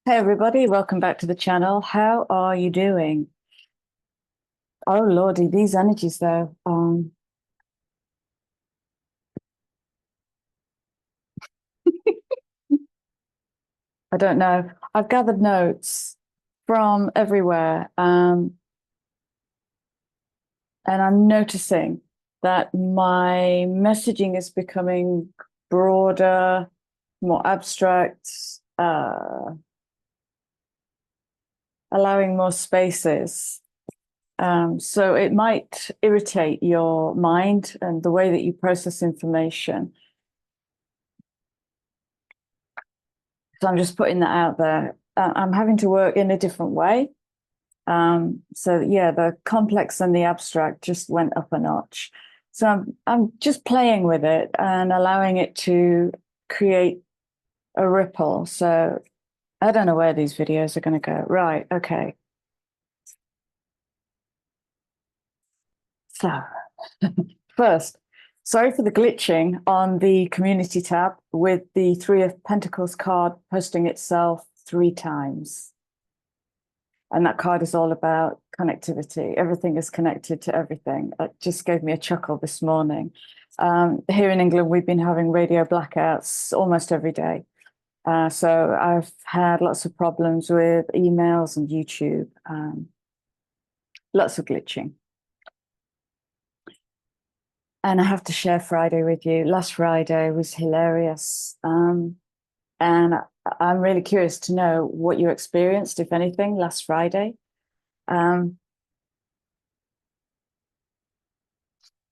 Hey everybody, welcome back to the channel. How are you doing? Oh Lordy, these energies though. I don't know. I've gathered notes from everywhere, and I'm noticing that my messaging is becoming broader, more abstract, allowing more spaces. So it might irritate your mind and the way that you process information. So I'm just putting that out there. I'm having to work in a different way. So yeah, the complex and the abstract just went up a notch. So I'm just playing with it and allowing it to create a ripple. So I don't know where these videos are going to go. Right, okay. So first, sorry for the glitching on the community tab with the Three of Pentacles card posting itself 3 times. And that card is all about connectivity. Everything is connected to everything. It just gave me a chuckle this morning. Here in England, we've been having radio blackouts almost every day. So I've had lots of problems with emails and YouTube, lots of glitching. And I have to share Friday with you. Last Friday was hilarious. And I'm really curious to know what you experienced, if anything, last Friday.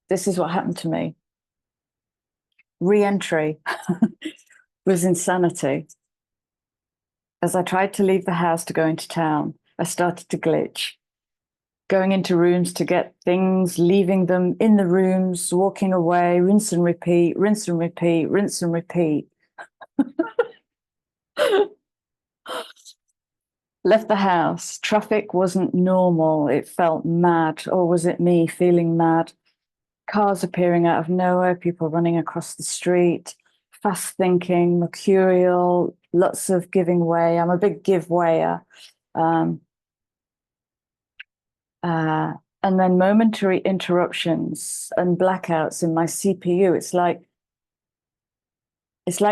This is what happened to me. Re-entry was insanity. As I tried to leave the house to go into town, I started to glitch. Going into rooms to get things, leaving them in the rooms, walking away, rinse and repeat, rinse and repeat, rinse and repeat. Left the house. Traffic wasn't normal. It felt mad. Or was it me feeling mad? Cars appearing out of nowhere, people running across the street, fast thinking, mercurial, lots of giving way. I'm a big giveawayer. And then momentary interruptions and blackouts in my CPU. It's like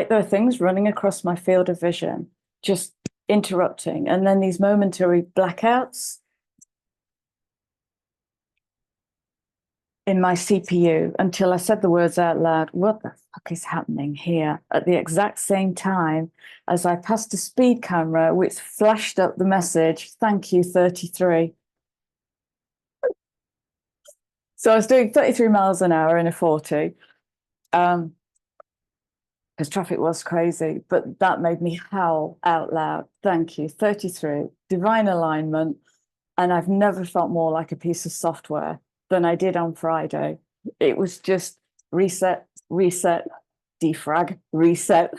there are things running across my field of vision, just interrupting. And then these momentary blackouts in my CPU until I said the words out loud, what the fuck is happening here? At the exact same time as I passed a speed camera, which flashed up the message, thank you, 33. So I was doing 33 miles an hour in a 40. Because traffic was crazy, but that made me howl out loud. Thank you, 33, divine alignment. And I've never felt more like a piece of software than I did on Friday. It was just reset, reset, defrag, reset.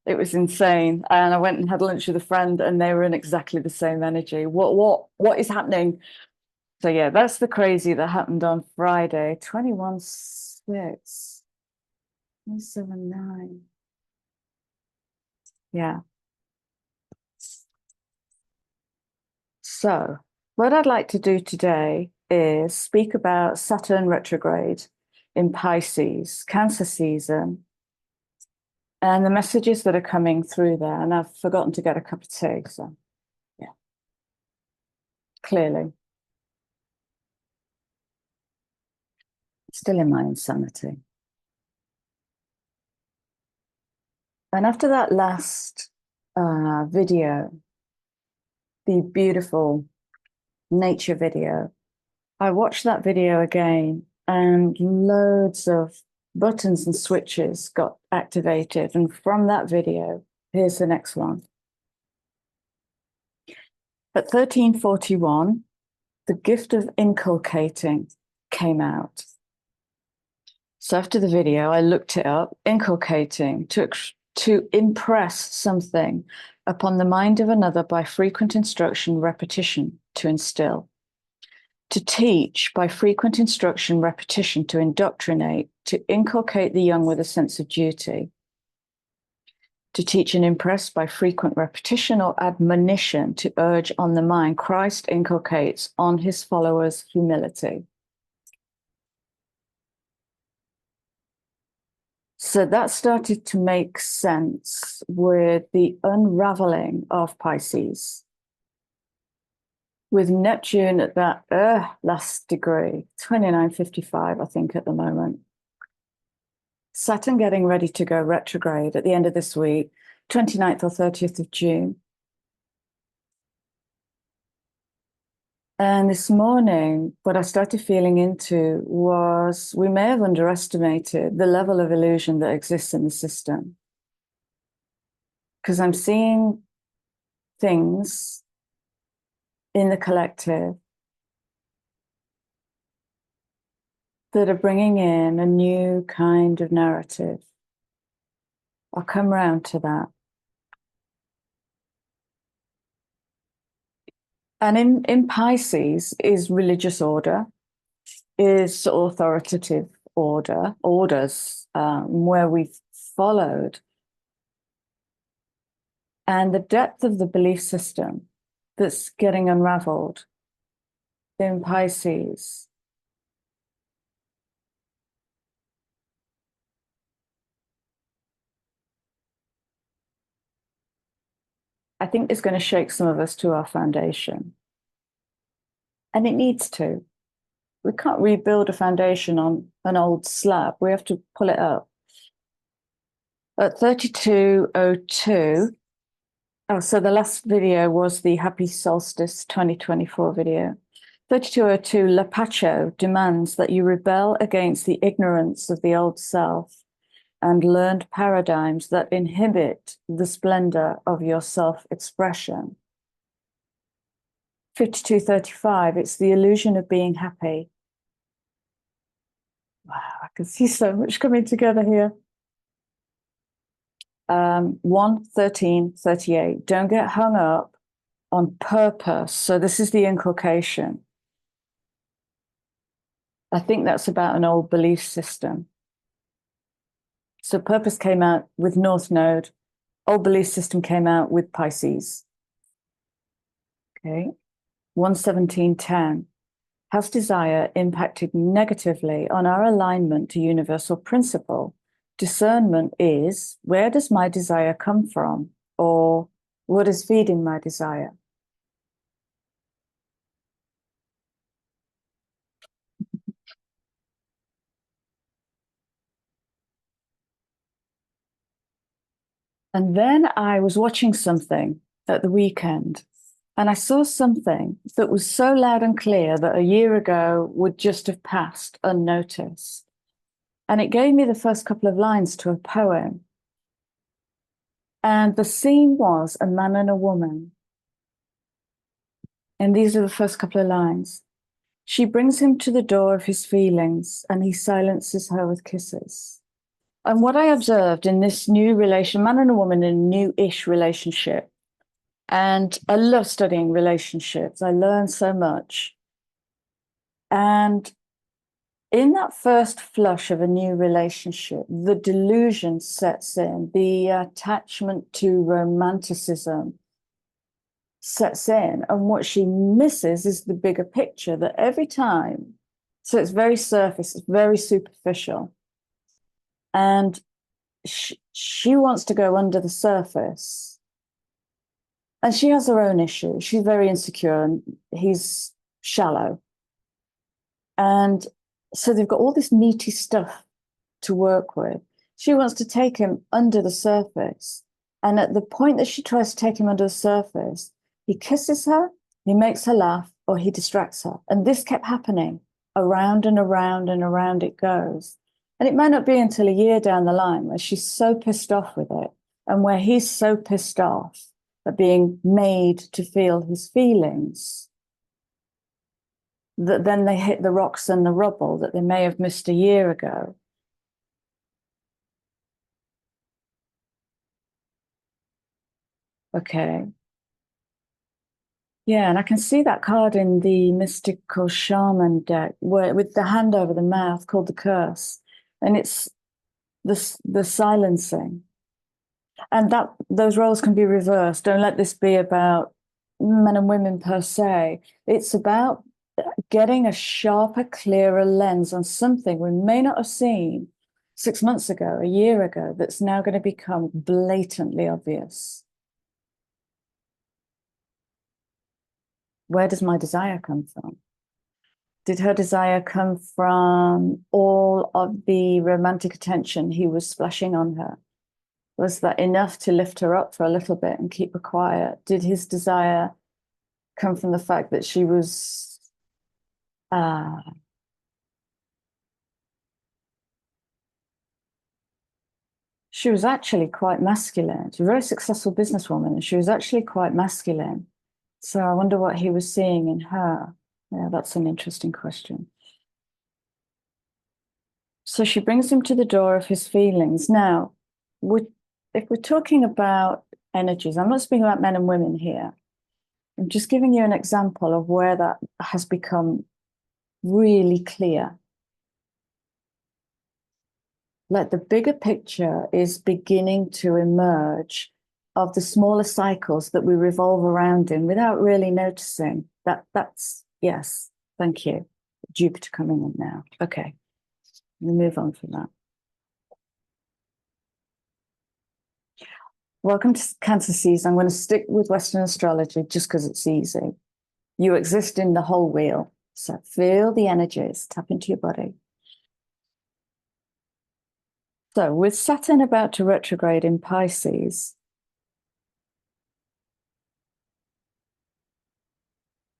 It was insane. And I went and had lunch with a friend and they were in exactly the same energy. What is happening? So yeah, that's the crazy that happened on Friday, 21/6. 179. Yeah. So, what I'd like to do today is speak about Saturn retrograde in Pisces, Cancer season, and the messages that are coming through there. And I've forgotten to get a cup of tea. So, yeah, clearly, still in my insanity. And after that last video, the beautiful nature video, I watched that video again and loads of buttons and switches got activated. And from that video, here's the next one. At 1341, the gift of inculcating came out. So after the video, I looked it up. Inculcating, to impress something upon the mind of another by frequent instruction, repetition, to instill. To teach by frequent instruction, repetition, to indoctrinate, to inculcate the young with a sense of duty. To teach and impress by frequent repetition or admonition to urge on the mind, Christ inculcates on his followers humility. So that started to make sense with the unraveling of Pisces. With Neptune at that last degree, 2955, I think, at the moment. Saturn getting ready to go retrograde at the end of this week, 29th or 30th of June. And this morning, what I started feeling into was we may have underestimated the level of illusion that exists in the system. Because I'm seeing things in the collective that are bringing in a new kind of narrative. I'll come round to that. And in Pisces is religious order, is authoritative orders where we've followed. And the depth of the belief system that's getting unraveled in Pisces I think is going to shake some of us to our foundation. And it needs to. We can't rebuild a foundation on an old slab. We have to pull it up. At 3202, so the last video was the Happy Solstice 2024 video. 3202, Lapacho demands that you rebel against the ignorance of the old self and learned paradigms that inhibit the splendor of your self-expression. 5235, it's the illusion of being happy. Wow, I can see so much coming together here. 11338, don't get hung up on purpose. So this is the inculcation. I think that's about an old belief system. So purpose came out with North Node. Old belief system came out with Pisces. Okay. 11710. Has desire impacted negatively on our alignment to universal principle? Discernment is, where does my desire come from? Or what is feeding my desire? And then I was watching something at the weekend, and I saw something that was so loud and clear that a year ago would just have passed unnoticed. And it gave me the first couple of lines to a poem. And the scene was a man and a woman. And these are the first couple of lines. She brings him to the door of his feelings, and he silences her with kisses. And what I observed in this new relation, man and a woman in a new-ish relationship, and I love studying relationships. I learn so much. And in that first flush of a new relationship, the delusion sets in, the attachment to romanticism sets in. And what she misses is the bigger picture that every time, so it's very surface, it's very superficial. And she wants to go under the surface. And she has her own issues. She's very insecure and he's shallow. And so they've got all this meaty stuff to work with. She wants to take him under the surface. And at the point that she tries to take him under the surface, he kisses her, he makes her laugh, or he distracts her. And this kept happening around and around and around it goes. And it might not be until a year down the line where she's so pissed off with it and where he's so pissed off at being made to feel his feelings that then they hit the rocks and the rubble that they may have missed a year ago. Okay. Yeah, and I can see that card in the mystical shaman deck where with the hand over the mouth called the curse. And it's the silencing. And that those roles can be reversed. Don't let this be about men and women per se. It's about getting a sharper, clearer lens on something we may not have seen 6 months ago, a year ago, that's now going to become blatantly obvious. Where does my desire come from? Did her desire come from all of the romantic attention he was splashing on her? Was that enough to lift her up for a little bit and keep her quiet? Did his desire come from the fact that she was actually quite masculine? She's a very successful businesswoman, and she was actually quite masculine. So I wonder what he was seeing in her. Yeah, that's an interesting question. So she brings him to the door of his feelings. Now, if we're talking about energies, I'm not speaking about men and women here. I'm just giving you an example of where that has become really clear. Like the bigger picture is beginning to emerge of the smaller cycles that we revolve around in without really noticing. That's, yes, thank you. Jupiter coming in now. Okay, we'll move on from that. Welcome to Cancer season. I'm going to stick with Western astrology just because it's easy. You exist in the whole wheel. So feel the energies, tap into your body. So with Saturn about to retrograde in Pisces,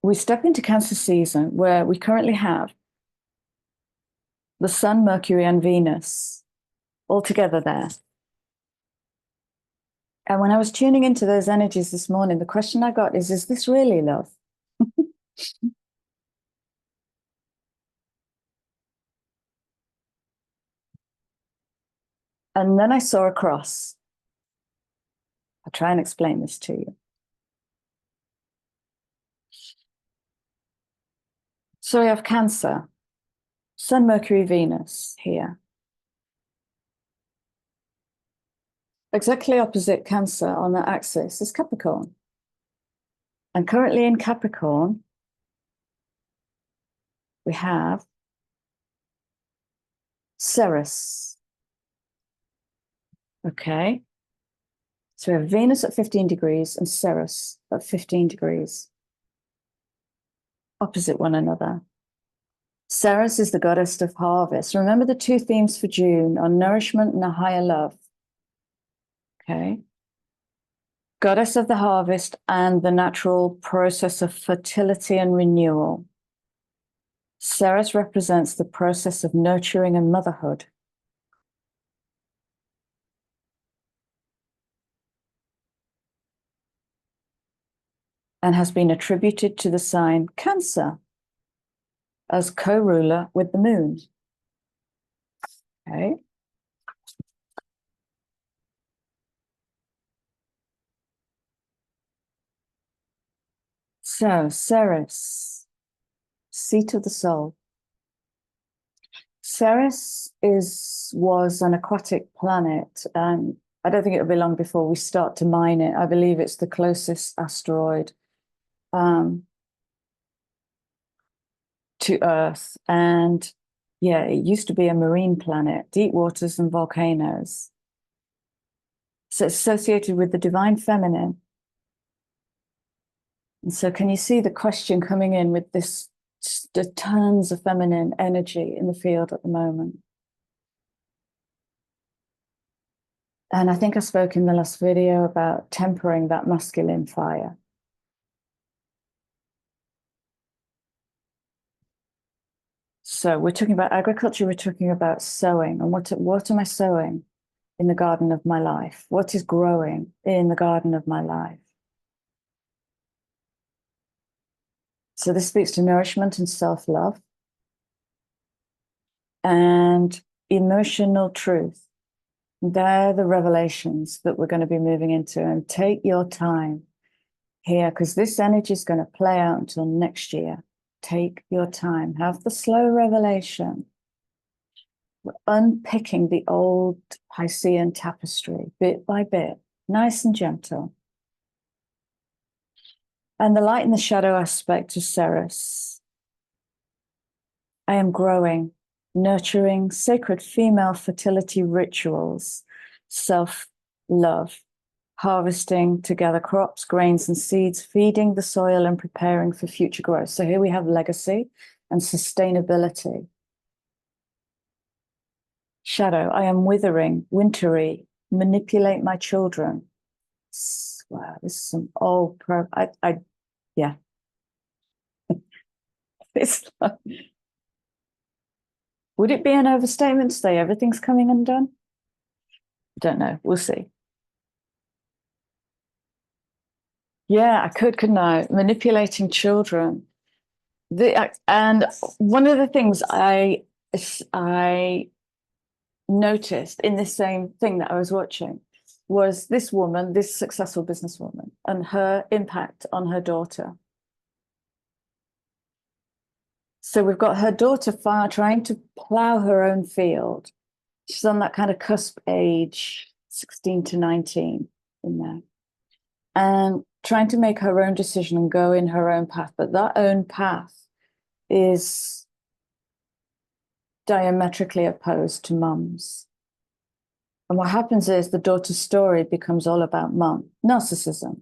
we step into Cancer season where we currently have the Sun, Mercury, and Venus all together there. And when I was tuning into those energies this morning, the question I got is this really love? And then I saw a cross. I'll try and explain this to you. So we have Cancer, Sun, Mercury, Venus here. Exactly opposite Cancer on that axis is Capricorn. And currently in Capricorn, we have Ceres. Okay. So we have Venus at 15 degrees and Ceres at 15 degrees. Opposite one another. Ceres is the goddess of harvest. Remember the two themes for June are nourishment and a higher love. Okay. Goddess of the harvest and the natural process of fertility and renewal. Ceres represents the process of nurturing and motherhood. And has been attributed to the sign Cancer as co-ruler with the moon. Okay. So Ceres, seat of the soul. Ceres was an aquatic planet, and I don't think it'll be long before we start to mine it. I believe it's the closest asteroid to Earth. And yeah, it used to be a marine planet, deep waters and volcanoes. So it's associated with the divine feminine. And so can you see the question coming in with this, the tons of feminine energy in the field at the moment? And I think I spoke in the last video about tempering that masculine fire. So we're talking about agriculture, we're talking about sowing. And what am I sowing in the garden of my life? What is growing in the garden of my life? So this speaks to nourishment and self-love and emotional truth. They're the revelations that we're going to be moving into. And take your time here, because this energy is going to play out until next year. Take your time. Have the slow revelation. We're unpicking the old Piscean tapestry bit by bit. nice and gentle. And the light and the shadow aspect of Ceres. I am growing, nurturing sacred female fertility rituals, self-love, harvesting to gather crops, grains, and seeds, feeding the soil and preparing for future growth. So here we have legacy and sustainability. Shadow, I am withering, wintry, manipulate my children. Wow, this is some old yeah. It's like, would it be an overstatement to say everything's coming undone? Don't know. We'll see. Yeah, I couldn't I? Manipulating children. And one of the things I noticed in this same thing that I was watching was this woman, this successful businesswoman, and her impact on her daughter. So we've got her daughter trying to plow her own field. She's on that kind of cusp age, 16 to 19 in there, and trying to make her own decision and go in her own path. But that own path is diametrically opposed to mum's. And what happens is the daughter's story becomes all about mum, narcissism.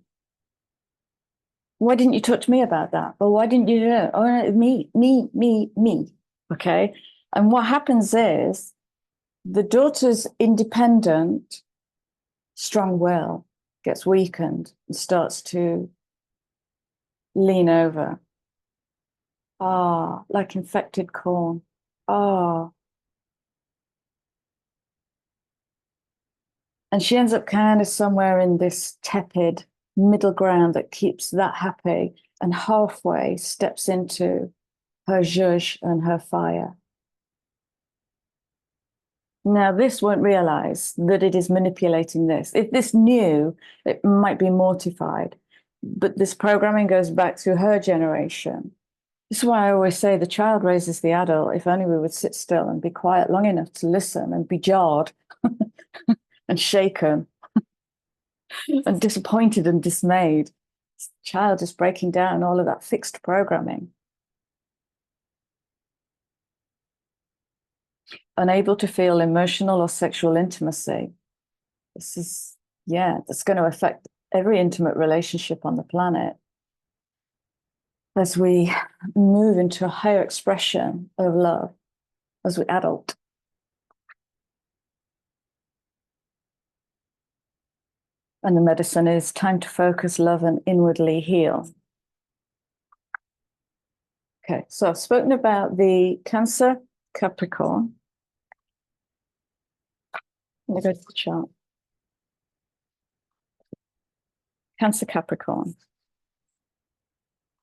Why didn't you talk to me about that? Well, why didn't you do it? Oh, me. Okay. And what happens is the daughter's independent, strong will gets weakened and starts to lean over. Like infected corn. And she ends up kind of somewhere in this tepid middle ground that keeps that happy, and halfway steps into her zhuzh and her fire. Now, this won't realize that it is manipulating this. If this knew, it might be mortified. But this programming goes back through her generation. This is why I always say the child raises the adult. If only we would sit still and be quiet long enough to listen and be jarred and shaken and disappointed and dismayed. The child is breaking down all of that fixed programming. Unable to feel emotional or sexual intimacy. This is, that's going to affect every intimate relationship on the planet as we move into a higher expression of love as we adult. And the medicine is time to focus, love, and inwardly heal. Okay, so I've spoken about the Cancer Capricorn. Let me go to the chart. Cancer Capricorn.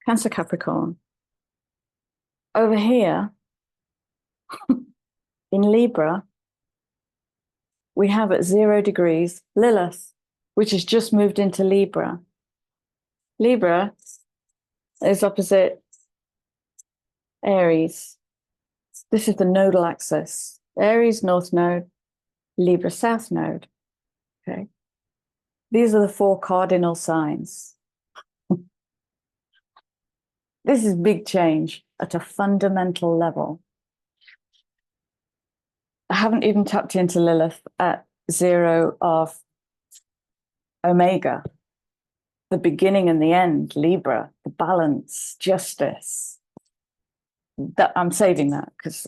Cancer Capricorn. Over here, in Libra, we have at 0 degrees Lilith, which has just moved into Libra. Libra is opposite Aries. This is the nodal axis. Aries north node, Libra south node. Okay. These are the 4 cardinal signs. This is big change at a fundamental level. I haven't even tapped into Lilith at 0 of Omega, the beginning and the end, Libra, the balance, justice. That I'm saving that because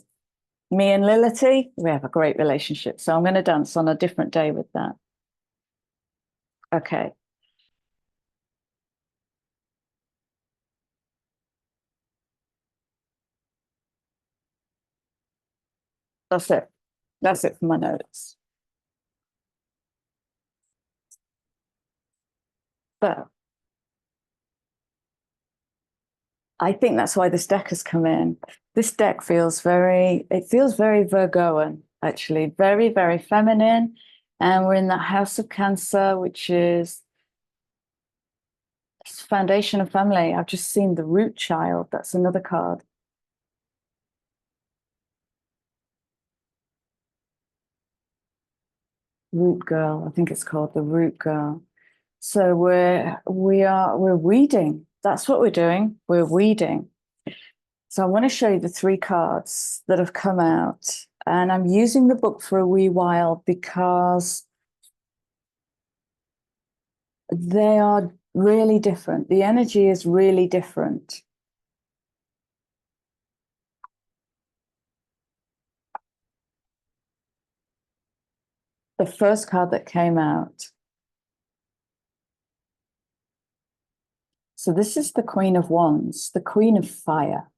me and Lilith, we have a great relationship. So I'm going to dance on a different day with that. Okay. That's it. That's it for my notes. But I think that's why this deck has come in. This deck feels very Virgoan, actually, very, very feminine. And we're in that house of Cancer, which is foundation of family. I've just seen the root child. That's another card. Root girl. I think it's called the root girl. So we're weeding. That's what we're doing. We're weeding. So I want to show you the 3 cards that have come out. And I'm using the book for a wee while because they are really different. The energy is really different. The first card that came out. So this is the Queen of Wands, the Queen of Fire.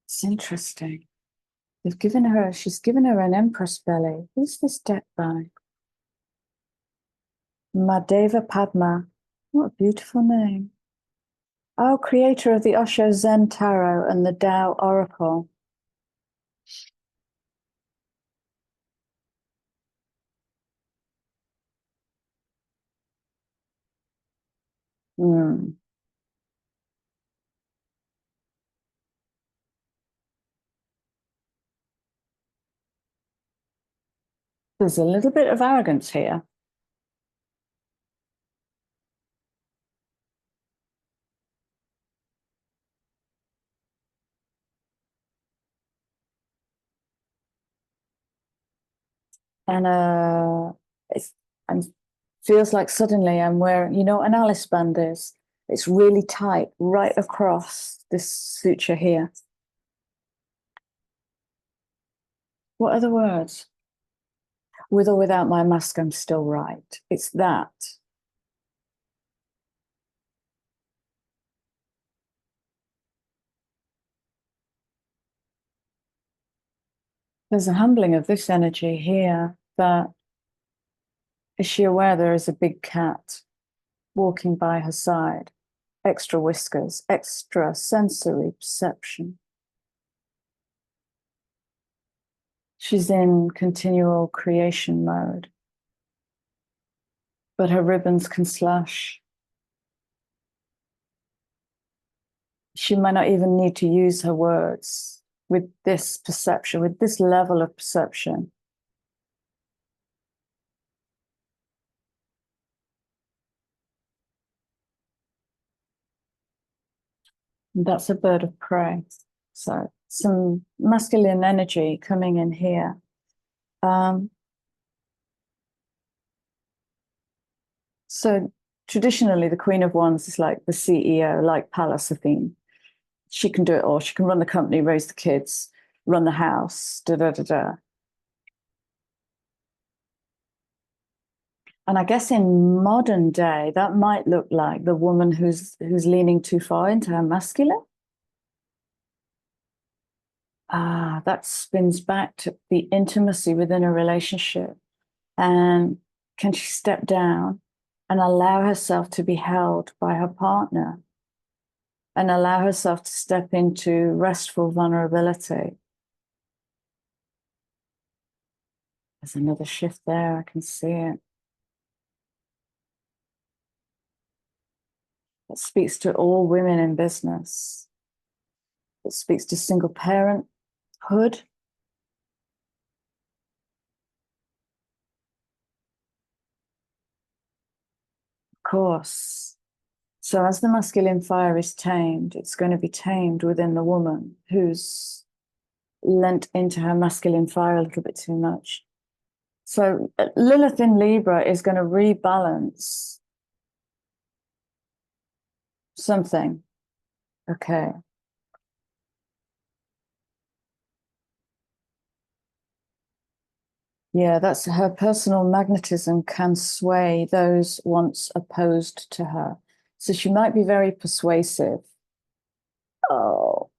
It's interesting. She's given her an Empress belly. Who's this deck by? Madeva Padma. What a beautiful name. Oh, creator of the Osho Zen Tarot and the Tao Oracle. Mm. There's a little bit of arrogance here. And and feels like suddenly I'm wearing, you know what an Alice band is? It's really tight right across this suture here. What are the words? With or without my mask, I'm still right. It's that. There's a humbling of this energy here, that is she aware there is a big cat walking by her side? Extra whiskers, extra sensory perception. She's in continual creation mode, but her ribbons can slash. She might not even need to use her words with this perception, with this level of perception. And that's a bird of prey. So some masculine energy coming in here. So traditionally, the Queen of Wands is like the CEO, like Pallas Athene. She can do it all. She can run the company, raise the kids, run the house, da da da da. And I guess in modern day, that might look like the woman who's leaning too far into her masculine. That spins back to the intimacy within a relationship. And can she step down and allow herself to be held by her partner and allow herself to step into restful vulnerability? There's another shift there. I can see it. It speaks to all women in business. It speaks to single parenthood. Of course. So as the masculine fire is tamed, it's going to be tamed within the woman who's lent into her masculine fire a little bit too much. So Lilith in Libra is going to rebalance something. Okay. Yeah, that's her personal magnetism can sway those once opposed to her. So she might be very persuasive. Oh,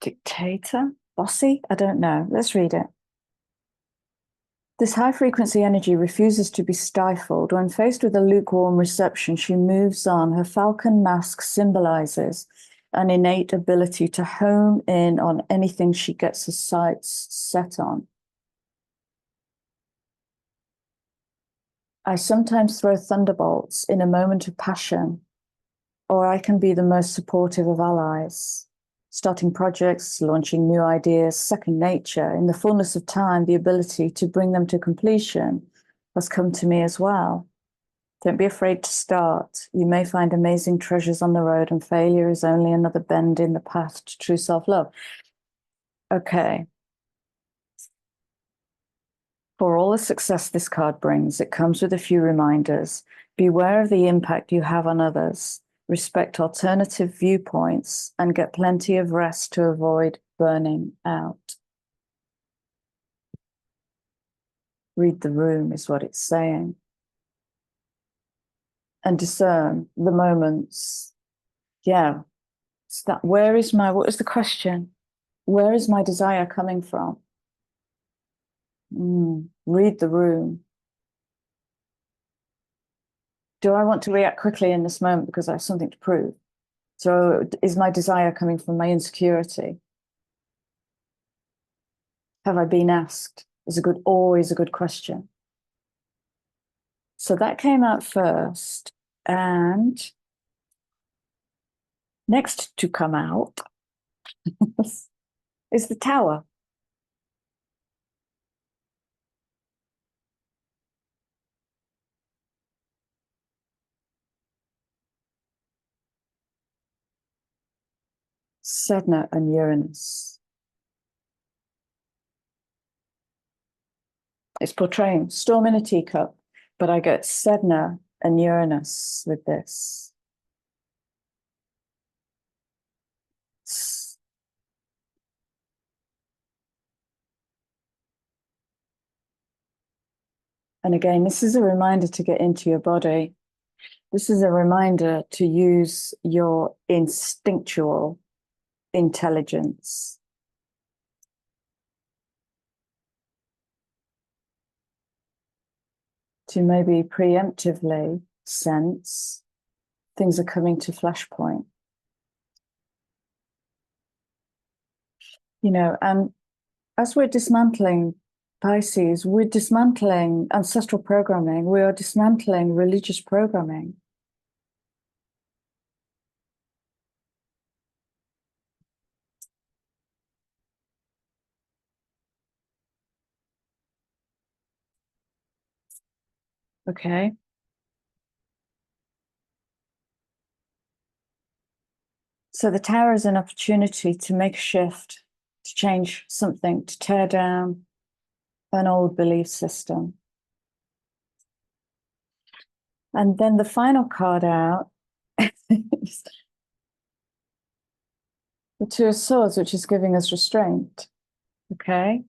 dictator, bossy? I don't know. Let's read it. This high-frequency energy refuses to be stifled. When faced with a lukewarm reception, she moves on. Her falcon mask symbolizes an innate ability to home in on anything she gets her sights set on. I sometimes throw thunderbolts in a moment of passion. or I can be the most supportive of allies, starting projects, launching new ideas, second nature. In the fullness of time, the ability to bring them to completion has come to me as well. Don't be afraid to start. You may find amazing treasures on the road, and failure is only another bend in the path to true self-love. Okay. For all the success this card brings, it comes with a few reminders. Beware of the impact you have on others. Respect alternative viewpoints and get plenty of rest to avoid burning out. Read the room is what it's saying. And discern the moments. Yeah. It's that, what is the question? Where is my desire coming from? Read the room. Do I want to react quickly in this moment because I have something to prove? So is my desire coming from my insecurity? Have I been asked? Is always a good question. So that came out first. And next to come out is the Tower. Sedna and Uranus. It's portraying storm in a teacup, but I get Sedna and Uranus with this. And again, this is a reminder to get into your body. This is a reminder to use your instinctual intelligence. To maybe preemptively sense things are coming to flashpoint. You know, and as we're dismantling Pisces, we're dismantling ancestral programming, we are dismantling religious programming. Okay. So the Tower is an opportunity to make a shift, to change something, to tear down an old belief system. And then the final card out is the Two of Swords, which is giving us restraint. Okay.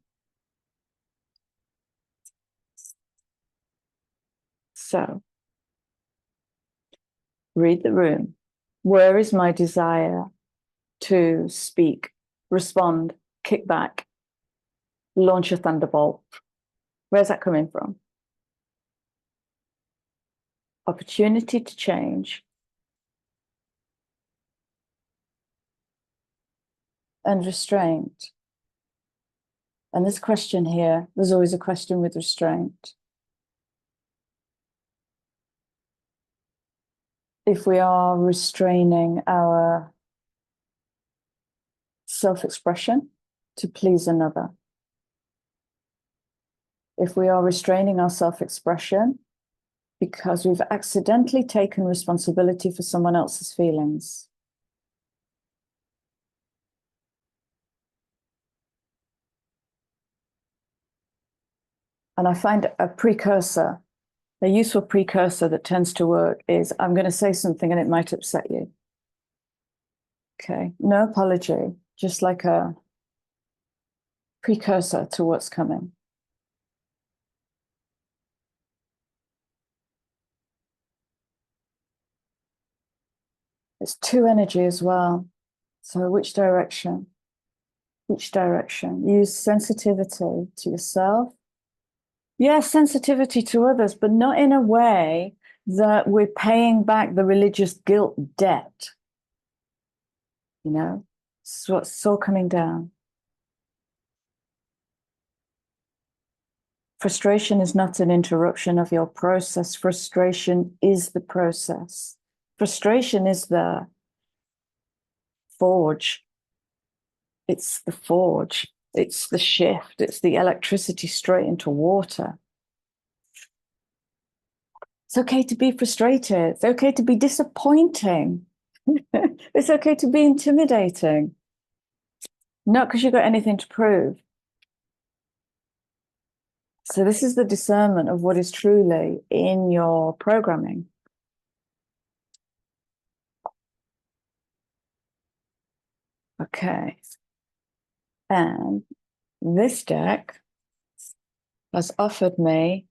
So read the room. Where is my desire to speak, respond, kick back, launch a thunderbolt? Where's that coming from? Opportunity to change and restraint. And this question here, there's always a question with restraint. If we are restraining our self-expression to please another, if we are restraining our self-expression because we've accidentally taken responsibility for someone else's feelings. And I find a useful precursor that tends to work is, I'm going to say something and it might upset you. Okay, no apology, just like a precursor to what's coming. It's two energy as well. So which direction? Which direction? Use sensitivity to yourself. Yeah, sensitivity to others, but not in a way that we're paying back the religious guilt debt. You know, so it's all coming down. Frustration is not an interruption of your process. Frustration is the process. Frustration is the forge. It's the forge. It's the shift. It's the electricity straight into water. It's okay to be frustrated. It's okay to be disappointing. It's okay to be intimidating. Not because you've got anything to prove. So this is the discernment of what is truly in your programming. Okay. And this deck has offered me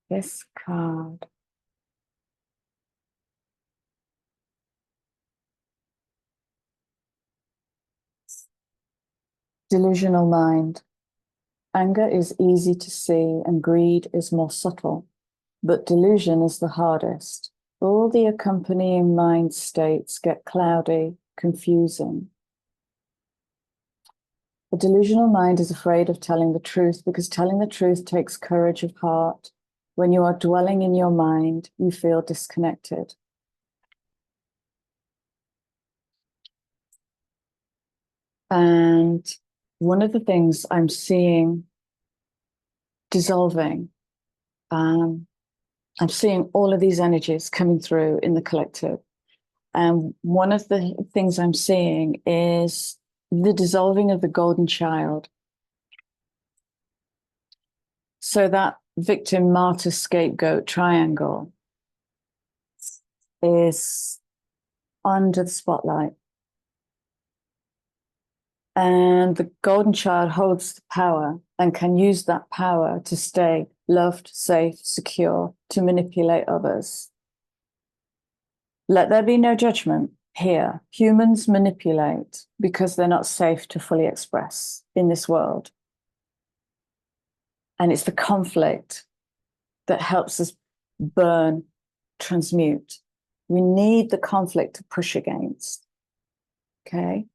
this card. Delusional mind. Anger is easy to see and greed is more subtle, but delusion is the hardest. All the accompanying mind states get cloudy, confusing. A delusional mind is afraid of telling the truth because telling the truth takes courage of heart. When you are dwelling in your mind, you feel disconnected. And one of the things I'm seeing dissolving, I'm seeing all of these energies coming through in the collective. And one of the things I'm seeing is the dissolving of the golden child. So that victim, martyr, scapegoat triangle is under the spotlight. And the golden child holds the power and can use that power to stay loved, safe, secure, to manipulate others. Let there be no judgment here. Humans manipulate because they're not safe to fully express in this world. And it's the conflict that helps us burn, transmute. We need the conflict to push against. Okay.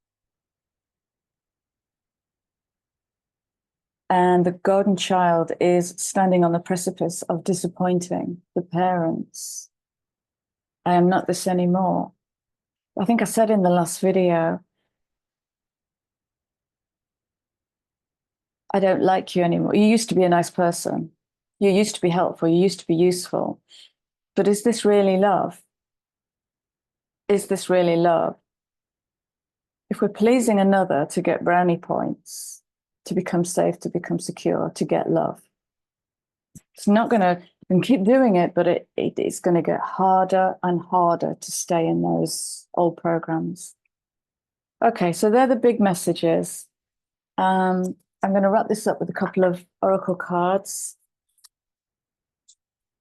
And the golden child is standing on the precipice of disappointing the parents. I am not this anymore. I think I said in the last video, I don't like you anymore. You used to be a nice person. You used to be helpful. You used to be useful. But is this really love? Is this really love? If we're pleasing another to get brownie points, to become safe, to become secure, to get love, it's not going to keep doing it, but it's going to get harder and harder to stay in those old programs. Okay, so they're the big messages. I'm going to wrap this up with a couple of oracle cards.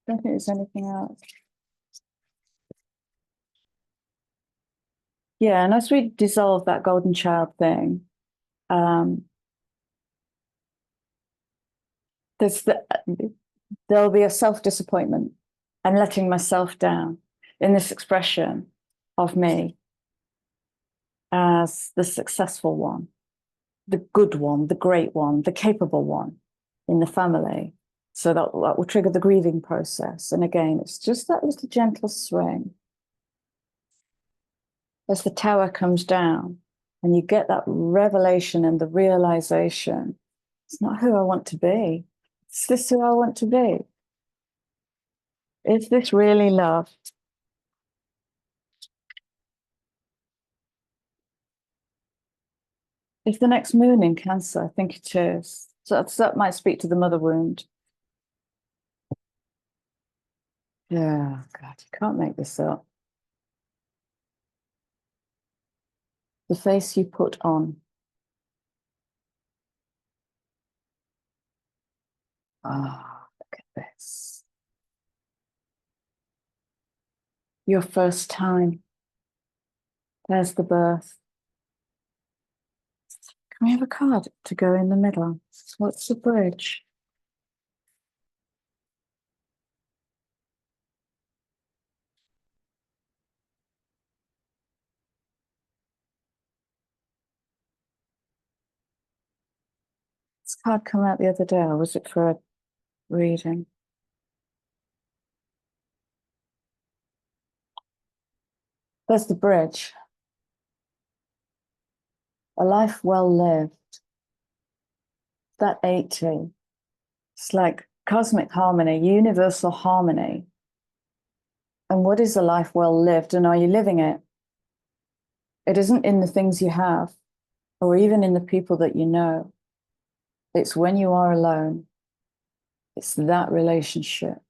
I don't think there's anything else. Yeah, and as we dissolve that golden child thing, there'll be a self-disappointment. I'm letting myself down in this expression of me as the successful one, the good one, the great one, the capable one in the family. So that will trigger the grieving process. And again, it's just that little gentle swing. As the tower comes down and you get that revelation and the realization, it's not who I want to be. Is this who I want to be? Is this really love? Is the next moon in Cancer? I think it is. So that might speak to the mother wound. Yeah, God, you can't make this up. The face you put on. Ah, look at this. Your first time. There's the birth. Can we have a card to go in the middle? What's the bridge? This card come out the other day, or was it for a reading? There's the bridge. A life well lived. That 80. It's like cosmic harmony, universal harmony. And what is a life well lived? And are you living it? It isn't in the things you have, or even in the people that you know. It's when you are alone. It's that relationship.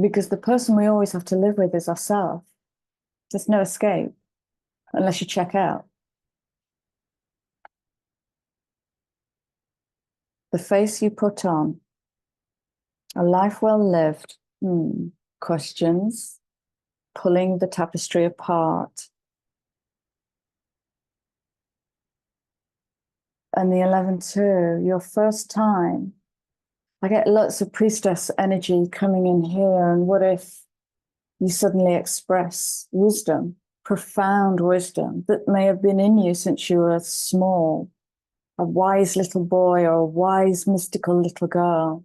Because the person we always have to live with is ourselves. There's no escape unless you check out. The face you put on. A life well lived. Questions. Pulling the tapestry apart. And the 11-2, your first time. I get lots of priestess energy coming in here. And what if you suddenly express wisdom, profound wisdom that may have been in you since you were small, a wise little boy or a wise mystical little girl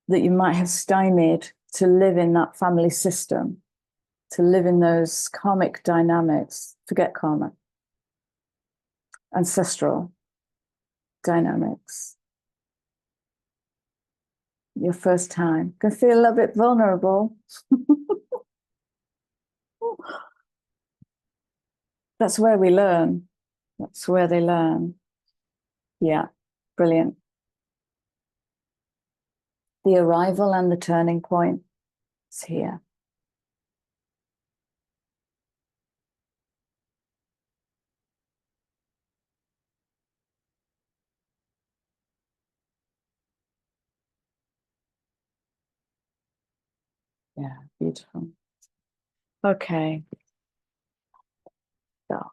that you might have stymied to live in that family system, to live in those karmic dynamics, forget karma, ancestral dynamics. Your first time. Can feel a little bit vulnerable. That's where we learn. That's where they learn. Yeah, brilliant. The arrival and the turning point is here. Yeah, beautiful. Okay. So, a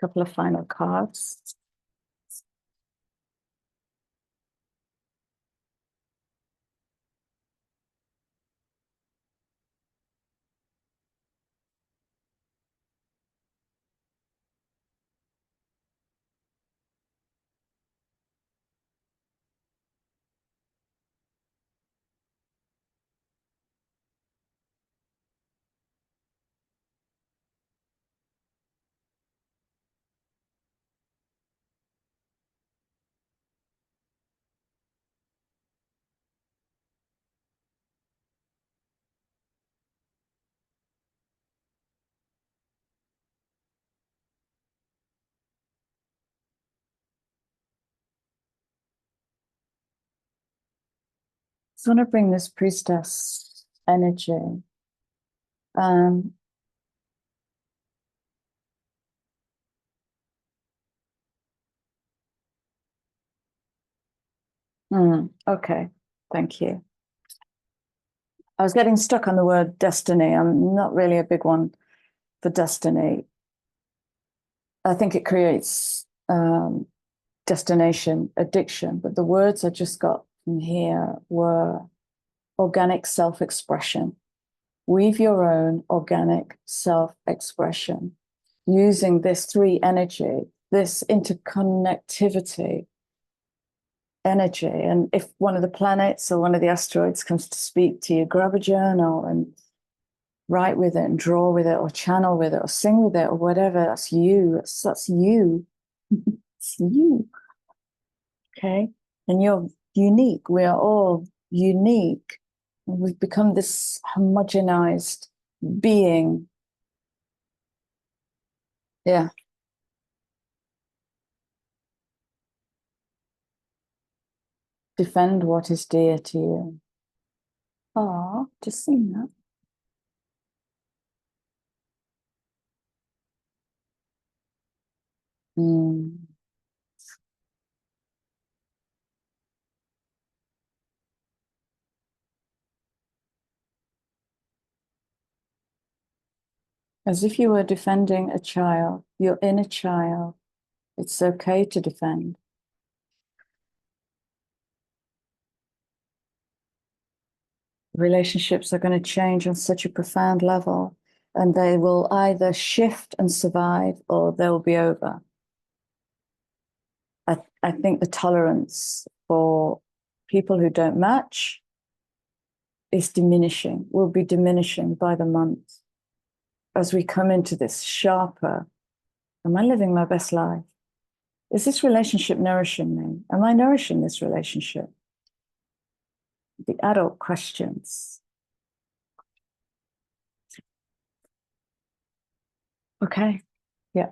couple of final cards. So I want to bring this priestess energy. Okay, thank you. I was getting stuck on the word destiny. I'm not really a big one for destiny. I think it creates destination addiction, but the words I just got from here were organic self-expression. Weave your own organic self-expression using this 3 energy, this interconnectivity energy. And if one of the planets or one of the asteroids comes to speak to you, grab a journal and write with it and draw with it or channel with it or sing with it or whatever. That's you. That's you. It's you. Okay. And you're unique. We are all unique. And we've become this homogenized being. Yeah. Defend what is dear to you. Oh, just seen that. As if you were defending a child, your inner child. It's okay to defend. Relationships are going to change on such a profound level, and they will either shift and survive or they'll be over. I think the tolerance for people who don't match is diminishing, will be diminishing by the month as we come into this sharper. Am I living my best life? Is this relationship nourishing me? Am I nourishing this relationship? The adult questions. Okay, yeah.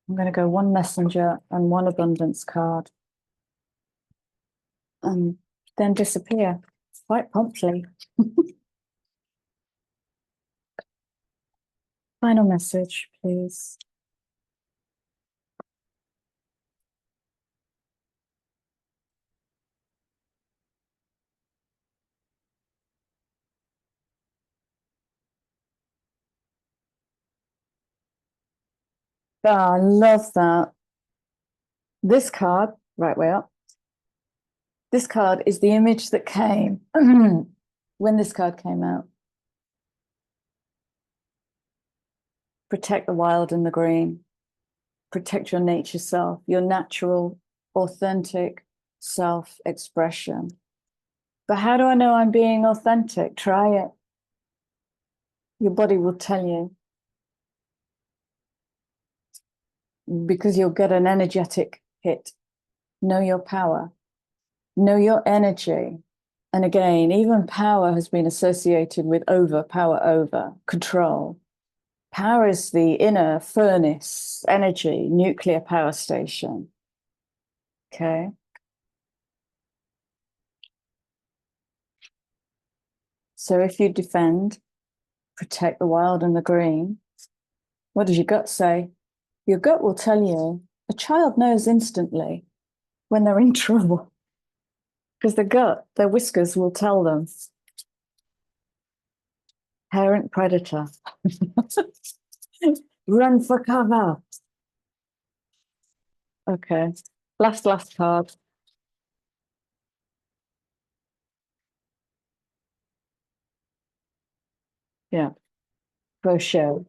I'm going to go one messenger and one abundance card. And then disappear quite promptly. Final message, please. Oh, I love that. This card, right way up. This card is the image that came when this card came out. Protect the wild and the green. Protect your nature self, your natural, authentic self-expression. But how do I know I'm being authentic? Try it. Your body will tell you. Because you'll get an energetic hit. Know your power. Know your energy. And again, even power has been associated with power over, control. Power is the inner furnace, energy, nuclear power station. Okay. So if you defend, protect the wild and the green, what does your gut say? Your gut will tell you, a child knows instantly when they're in trouble because the gut, their whiskers will tell them. Parent predator. Run for cover. Okay. Last card. Yeah. For show.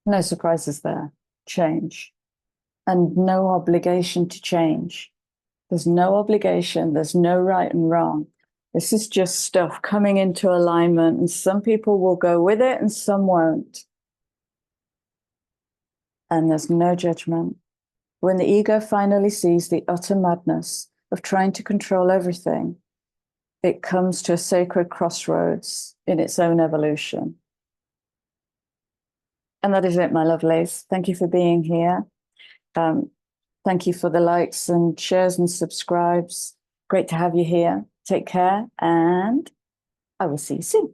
No surprises there. Change. And no obligation to change. There's no obligation. There's no right and wrong. This is just stuff coming into alignment, and some people will go with it and some won't. And there's no judgment. When the ego finally sees the utter madness of trying to control everything, it comes to a sacred crossroads in its own evolution. And that is it, my lovelies. Thank you for being here. Thank you for the likes and shares and subscribes. Great to have you here. Take care, and I will see you soon.